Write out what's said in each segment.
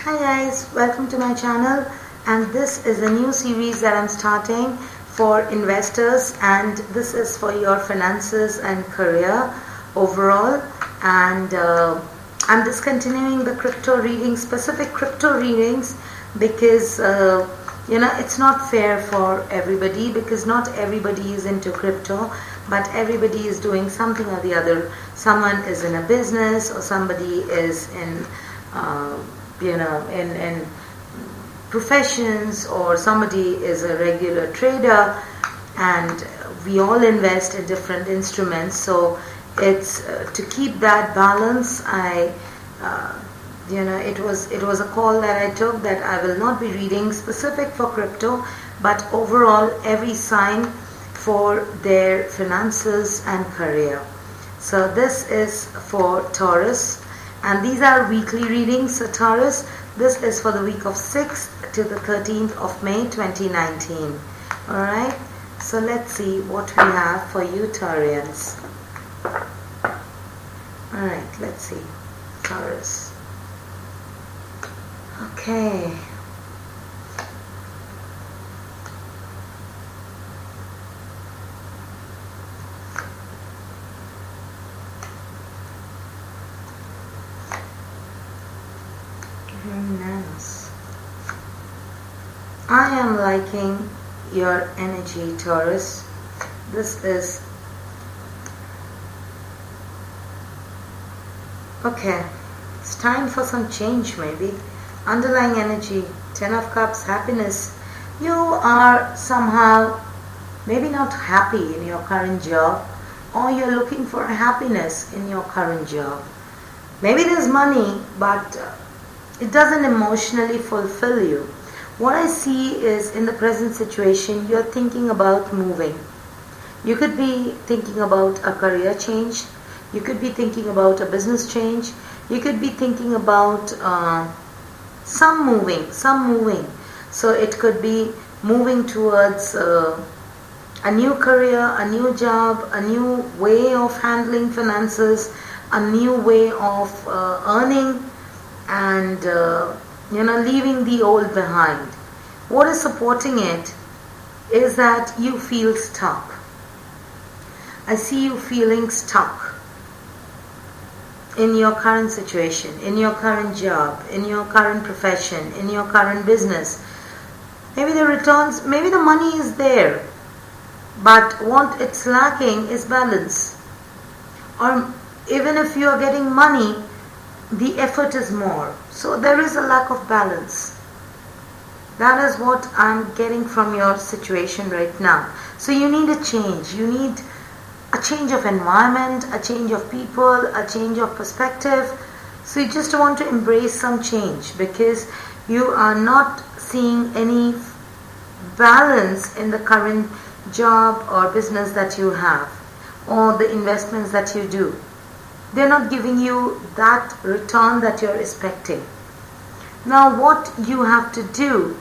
Hi guys, welcome to my channel, and this is a new series that I'm starting for investors, and this is for your finances and career overall. And I'm discontinuing the crypto readings, specific crypto readings, because it's not fair for everybody, because not everybody is into crypto, but everybody is doing something or the other. Someone is in a business, or somebody is in in professions, or somebody is a regular trader, and we all invest in different instruments. So it's to keep that balance. It was a call that I took, that I will not be reading specific for crypto, but overall every sign for their finances and career. So this is for Taurus, and these are weekly readings. So Taurus, this is for the week of 6th to the 13th of May 2019. Alright, so let's see what we have for you Taurians. Alright, let's see. Taurus. Okay. Very nice. I am liking your energy, Taurus. This is okay. It's time for some change, maybe. Underlying energy, 10 of Cups, happiness. You are somehow maybe not happy in your current job, or you're looking for happiness in your current job. Maybe there's money, but it doesn't emotionally fulfill you. What I see is, in the present situation, you're thinking about moving. You could be thinking about a career change. You could be thinking about a business change. You could be thinking about some moving. So it could be moving towards a new career, a new job, a new way of handling finances, a new way of earning, and leaving the old behind. What is supporting it is that you feel stuck. I see you feeling stuck in your current situation, in your current job, in your current profession, in your current business. Maybe the returns, maybe the money is there, but what it's lacking is balance. Or even if you are getting money, the effort is more. So there is a lack of balance. That is what I'm getting from your situation right now. So you need a change. You need a change of environment, a change of people, a change of perspective. So you just want to embrace some change, because you are not seeing any balance in the current job or business that you have, or the investments that you do. They're not giving you that return that you're expecting. Now what you have to do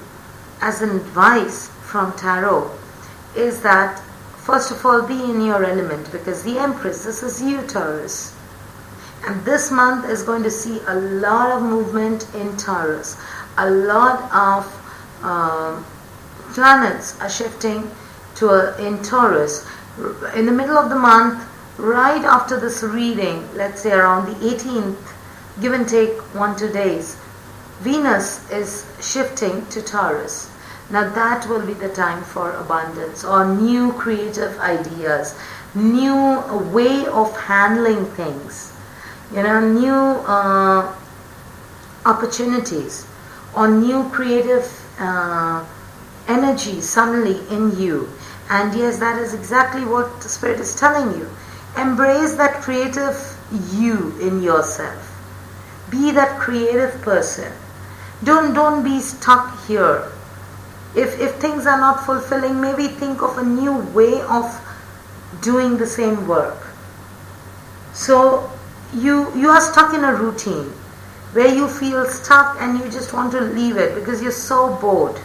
as an advice from Tarot is that, first of all, be in your element, because the Empress, this is you Taurus. And this month is going to see a lot of movement in Taurus. A lot of planets are shifting in Taurus. In the middle of the month, right after this reading, let's say around the 18th, give and take 1-2 days, Venus is shifting to Taurus. Now that will be the time for abundance, or new creative ideas, new way of handling things, new opportunities, or new creative energy suddenly in you. And yes, that is exactly what the Spirit is telling you. Embrace that creative you in yourself. Be that creative person. Don't be stuck here. If things are not fulfilling, maybe think of a new way of doing the same work. So you are stuck in a routine where you feel stuck and you just want to leave it because you're so bored.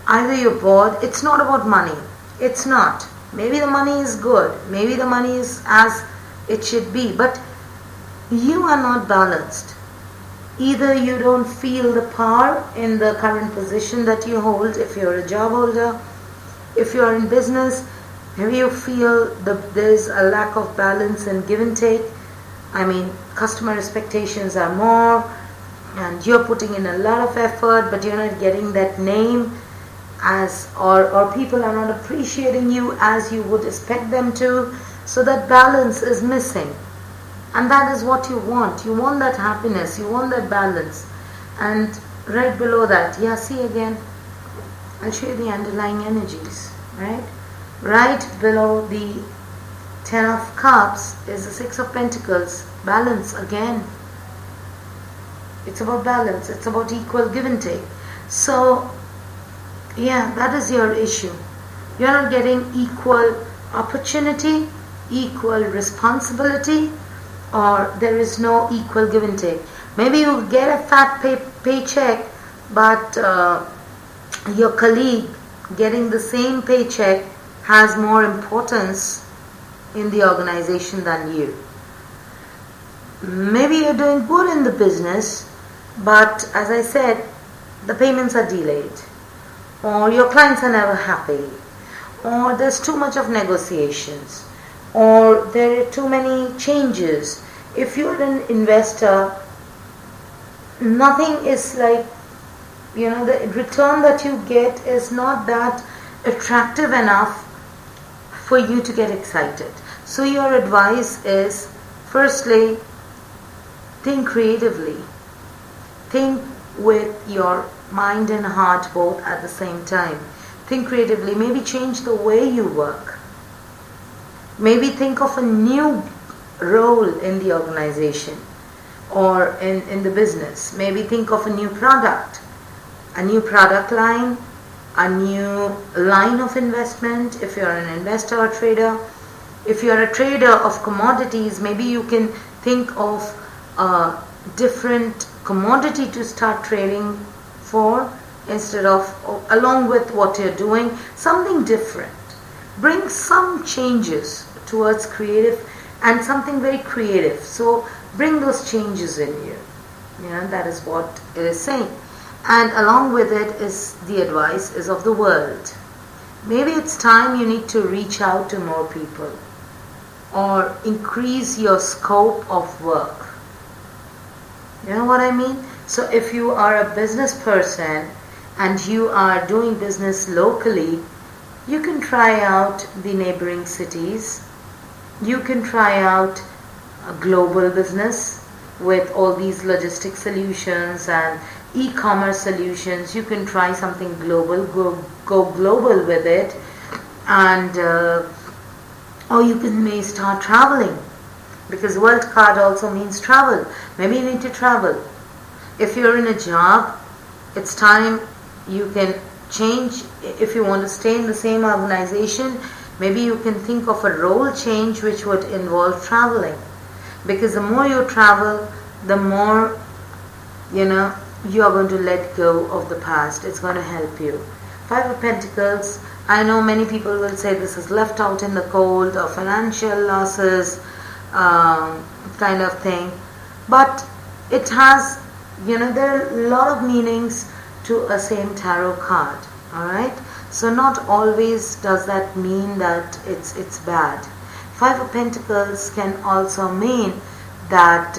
Either you're bored, it's not about money. It's not. Maybe the money is good. Maybe the money is as it should be. But you are not balanced. Either you don't feel the power in the current position that you hold, if you're a job holder, if you're in business, maybe you feel there's a lack of balance and give and take. I mean, customer expectations are more, and you're putting in a lot of effort, but you're not getting that name or people are not appreciating you as you would expect them to. So that balance is missing. And that is what you want. You want that happiness. You want that balance. And right below that, see again, I'll show you the underlying energies, right? Right below the 10 of Cups is the 6 of Pentacles. Balance again. It's about balance. It's about equal give and take. So, that is your issue. You're not getting equal opportunity, equal responsibility, or there is no equal give and take. Maybe you get a fat paycheck, but your colleague getting the same paycheck has more importance in the organization than you. Maybe you're doing good in the business, but as I said, the payments are delayed, or your clients are never happy, or there's too much of negotiations, or there are too many changes. If you're an investor, nothing is like, the return that you get is not that attractive enough for you to get excited. So your advice is, firstly, think creatively. Think with your mind and heart both at the same time. Think creatively. Maybe change the way you work. Maybe think of a new role in the organization or in the business. Maybe think of a new product line, a new line of investment. If you're an investor or trader, if you're a trader of commodities, maybe you can think of a different commodity to start trading for instead of along with what you're doing, something different. Bring some changes towards creative and something very creative. So bring those changes in you. That is what it is saying. And along with it is the advice is of the world. Maybe it's time you need to reach out to more people or increase your scope of work. You know what I mean? So if you are a business person and you are doing business locally, you can try out the neighboring cities. You can try out a global business with all these logistic solutions and e-commerce solutions. You can try something global, go global with it, and or you may start traveling, because world card also means travel. Maybe you need to travel. If you're in a job, it's time you can change. If you want to stay in the same organization, maybe you can think of a role change which would involve traveling, because the more you travel, the more you are going to let go of the past. It's going to help you. 5 of Pentacles, I know many people will say this is left out in the cold or financial losses kind of thing, but it has, there are a lot of meanings to a same tarot card. Alright, so not always does that mean that it's bad. 5 of Pentacles can also mean that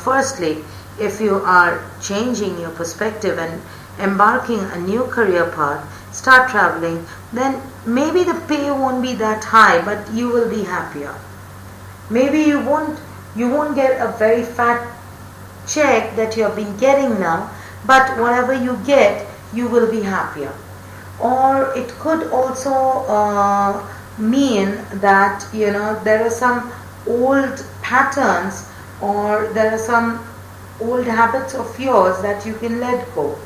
firstly, if you are changing your perspective and embarking a new career path, start traveling, then maybe the pay won't be that high, but you will be happier. Maybe you won't get a very fat check that you have been getting now, but whatever you get, you will be happier. Or it could also mean that there are some old patterns, or there are some old habits of yours that you can let go,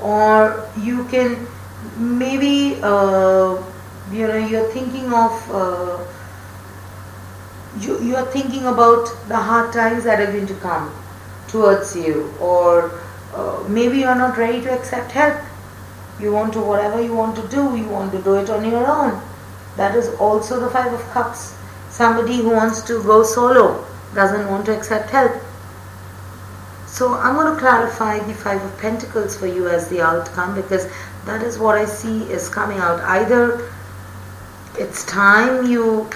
or you can maybe you're thinking of you're thinking about the hard times that are going to come towards you, or maybe you're not ready to accept help. You want to, whatever you want to do it on your own. That is also the 5 of Cups. Somebody who wants to go solo, doesn't want to accept help. So I'm going to clarify the Five of Pentacles for you as the outcome, because that is what I see is coming out. Either it's time you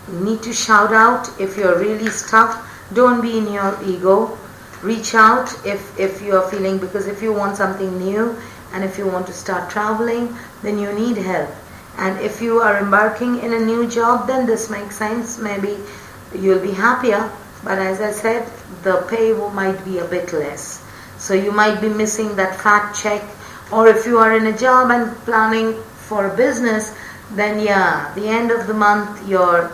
need to shout out if you're really stuck. Don't be in your ego. Reach out if you are feeling, because if you want something new and if you want to start traveling, then you need help. And if you are embarking in a new job, then this makes sense. Maybe you'll be happier, but as I said, the pay might be a bit less. So you might be missing that fat check. Or if you are in a job and planning for a business, then yeah, the end of the month, your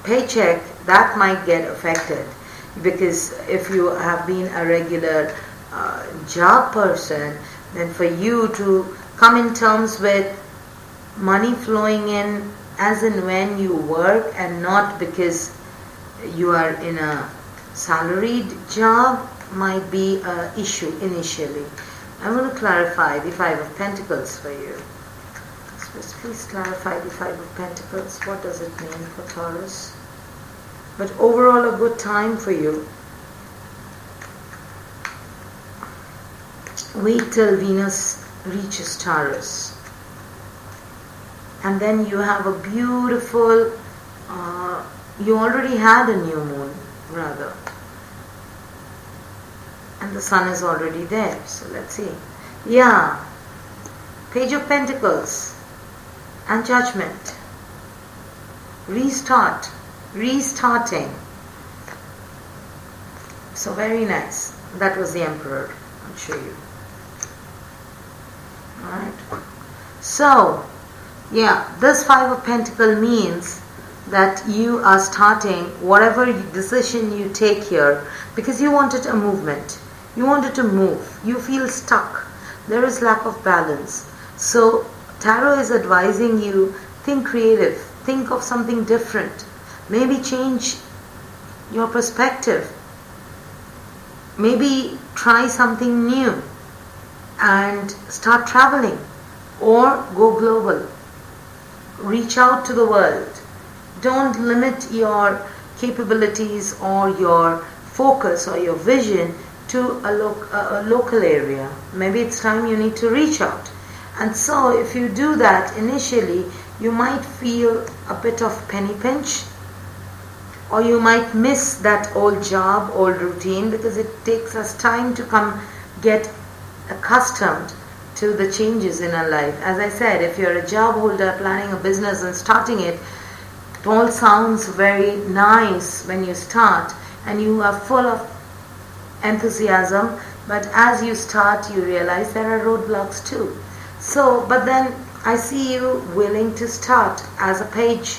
paycheck, that might get affected. Because if you have been a regular job person, then for you to come in terms with money flowing in as and when you work, and not because you are in a salaried job, might be an issue initially. I'm going to clarify the Five of Pentacles for you. So please clarify the Five of Pentacles. What does it mean for Taurus? But overall a good time for you. Wait till Venus reaches Taurus. And then you have a beautiful, you already had a new moon, rather. And the sun is already there. So let's see. Yeah. Page of Pentacles and Judgment. Restart. Restarting. So very nice. That was the Emperor. I'll show you. Alright. So, yeah, this Five of Pentacles means that you are starting whatever decision you take here, because you wanted a movement. You wanted to move. You feel stuck. There is lack of balance. So, Tarot is advising you, think creative. Think of something different. Maybe change your perspective. Maybe try something new and start traveling, or go global. Reach out to the world. Don't limit your capabilities or your focus or your vision to a local area. Maybe it's time you need to reach out. And so if you do that initially, you might feel a bit of penny pinch, or you might miss that old job, old routine, because it takes us time to come get accustomed to the changes in our life. As I said, if you're a job holder planning a business and starting it, it all sounds very nice when you start and you are full of enthusiasm, but as you start you realize there are roadblocks too. So, but then I see you willing to start as a page.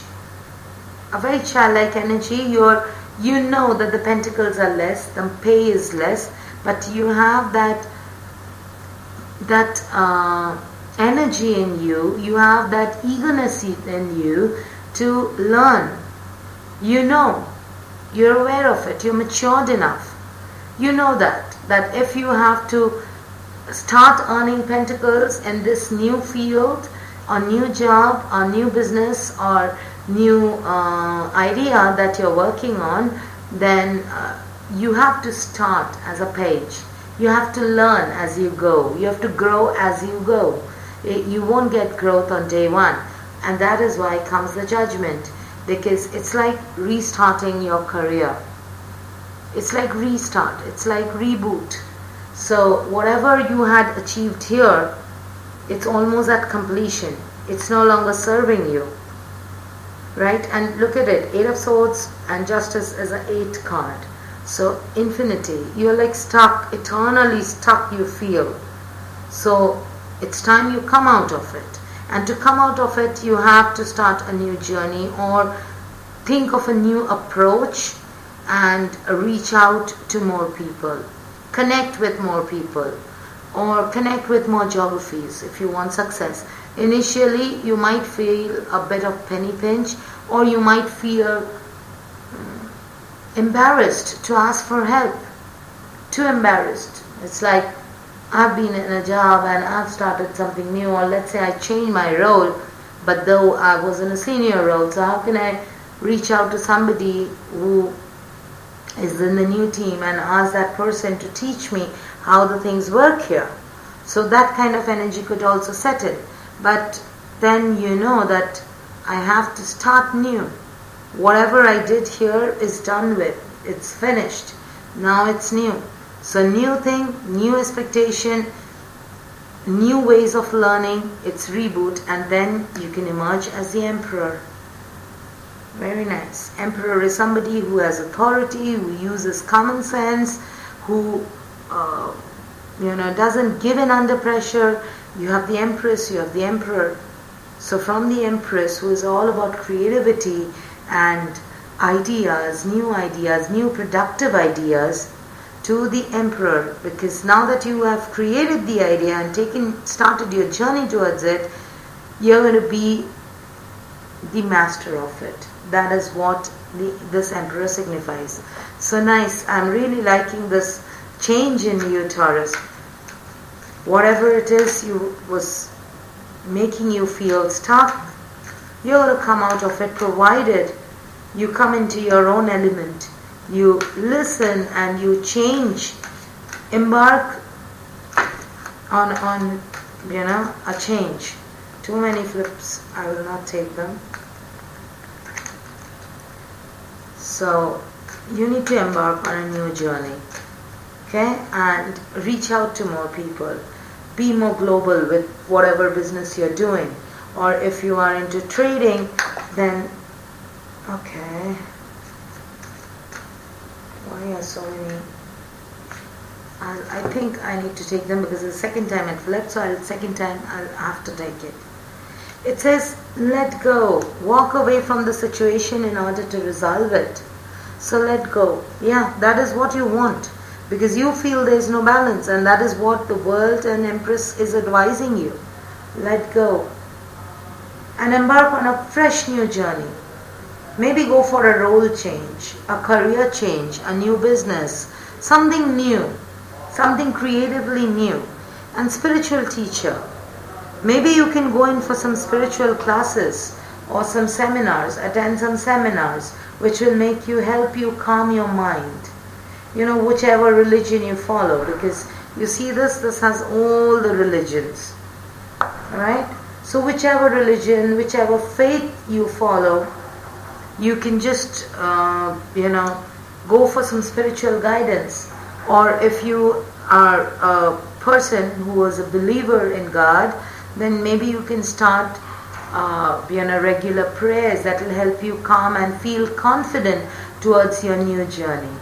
A very childlike energy. You know that the pentacles are less, the pay is less, but you have that energy in you. You have that eagerness in you to learn. You know, you're aware of it. You're matured enough. You know that if you have to start earning pentacles in this new field, or new job, or new business, or new idea that you're working on, then you have to start as a page. You have to learn as you go. You have to grow as you go. You won't get growth on day one. And that is why comes the Judgment, because it's like restarting your career. It's like restart. It's like reboot. So whatever you had achieved here, it's almost at completion. It's no longer serving you. Right? And look at it. Eight of Swords and Justice is an 8 card. So infinity. You're like stuck, eternally stuck you feel. So it's time you come out of it. And to come out of it, you have to start a new journey, or think of a new approach and reach out to more people. Connect with more people, or connect with more geographies if you want success. Initially, you might feel a bit of penny pinch, or you might feel embarrassed to ask for help. Too embarrassed. It's like, I've been in a job and I've started something new, or let's say I changed my role, but though I was in a senior role, so how can I reach out to somebody who is in the new team and ask that person to teach me how the things work here. So that kind of energy could also set in. But then you know that I have to start new. Whatever I did here is done with. It's finished. Now it's new. So new thing, new expectation, new ways of learning. It's reboot, and then you can emerge as the emperor. Very nice. Emperor is somebody who has authority, who uses common sense, who doesn't give in under pressure. You have the empress, you have the emperor. So from the empress, who is all about creativity and ideas, new productive ideas, to the emperor, because now that you have created the idea and started your journey towards it, you're going to be the master of it. That is what this emperor signifies. So nice. I'm really liking this change in you, Taurus. Whatever it is was making you feel stuck, you're going to come out of it, provided you come into your own element. You listen and you change. Embark on a change. Too many flips. I will not take them. So you need to embark on a new journey. Okay? And reach out to more people. Be more global with whatever business you're doing. Or if you are into trading, then okay. Why are so many? I think I need to take them because the second time it flipped, so the second time I'll have to take it. It says, let go. Walk away from the situation in order to resolve it. So let go. Yeah, that is what you want. Because you feel there is no balance, and that is what the world and Empress is advising you. Let go. And embark on a fresh new journey. Maybe go for a role change, a career change, a new business, something new, something creatively new. And spiritual teacher. Maybe you can go in for some spiritual classes or some seminars, attend some seminars which will help you calm your mind. Whichever religion you follow, because you see this has all the religions. Alright? So whichever religion, whichever faith you follow, you can just, go for some spiritual guidance. Or if you are a person who is a believer in God, then maybe you can start, regular prayers that will help you calm and feel confident towards your new journey.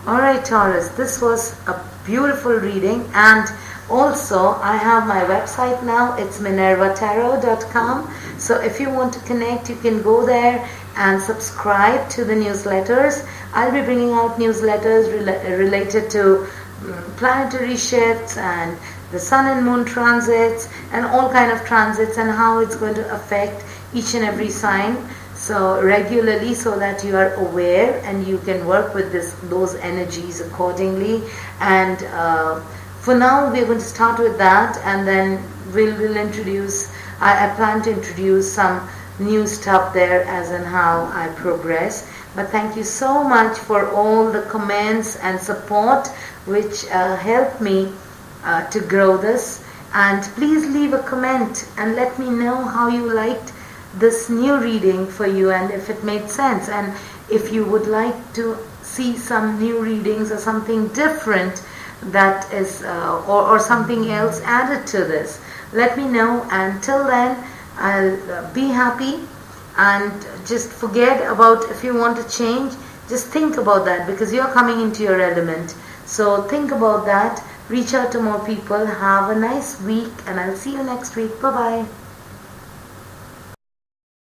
Alright, Taurus, this was a beautiful reading, and also I have my website now. It's minervatarot.com. So if you want to connect, you can go there and subscribe to the newsletters. I'll be bringing out newsletters related to planetary shifts and the sun and moon transits and all kind of transits and how it's going to affect each and every sign. So regularly, so that you are aware and you can work with those energies accordingly. And for now, we're going to start with that, and then we'll introduce. I plan to introduce some new stuff there as in how I progress. But thank you so much for all the comments and support which help me to grow this. And please leave a comment and let me know how you liked this new reading for you and if it made sense, and if you would like to see some new readings or something different that is or something else added to this, let me know. And till then, I'll be happy, and just forget about if you want to change. Just think about that, because you're coming into your element. So think about that. Reach out to more people. Have a nice week, and I'll see you next week. Bye bye.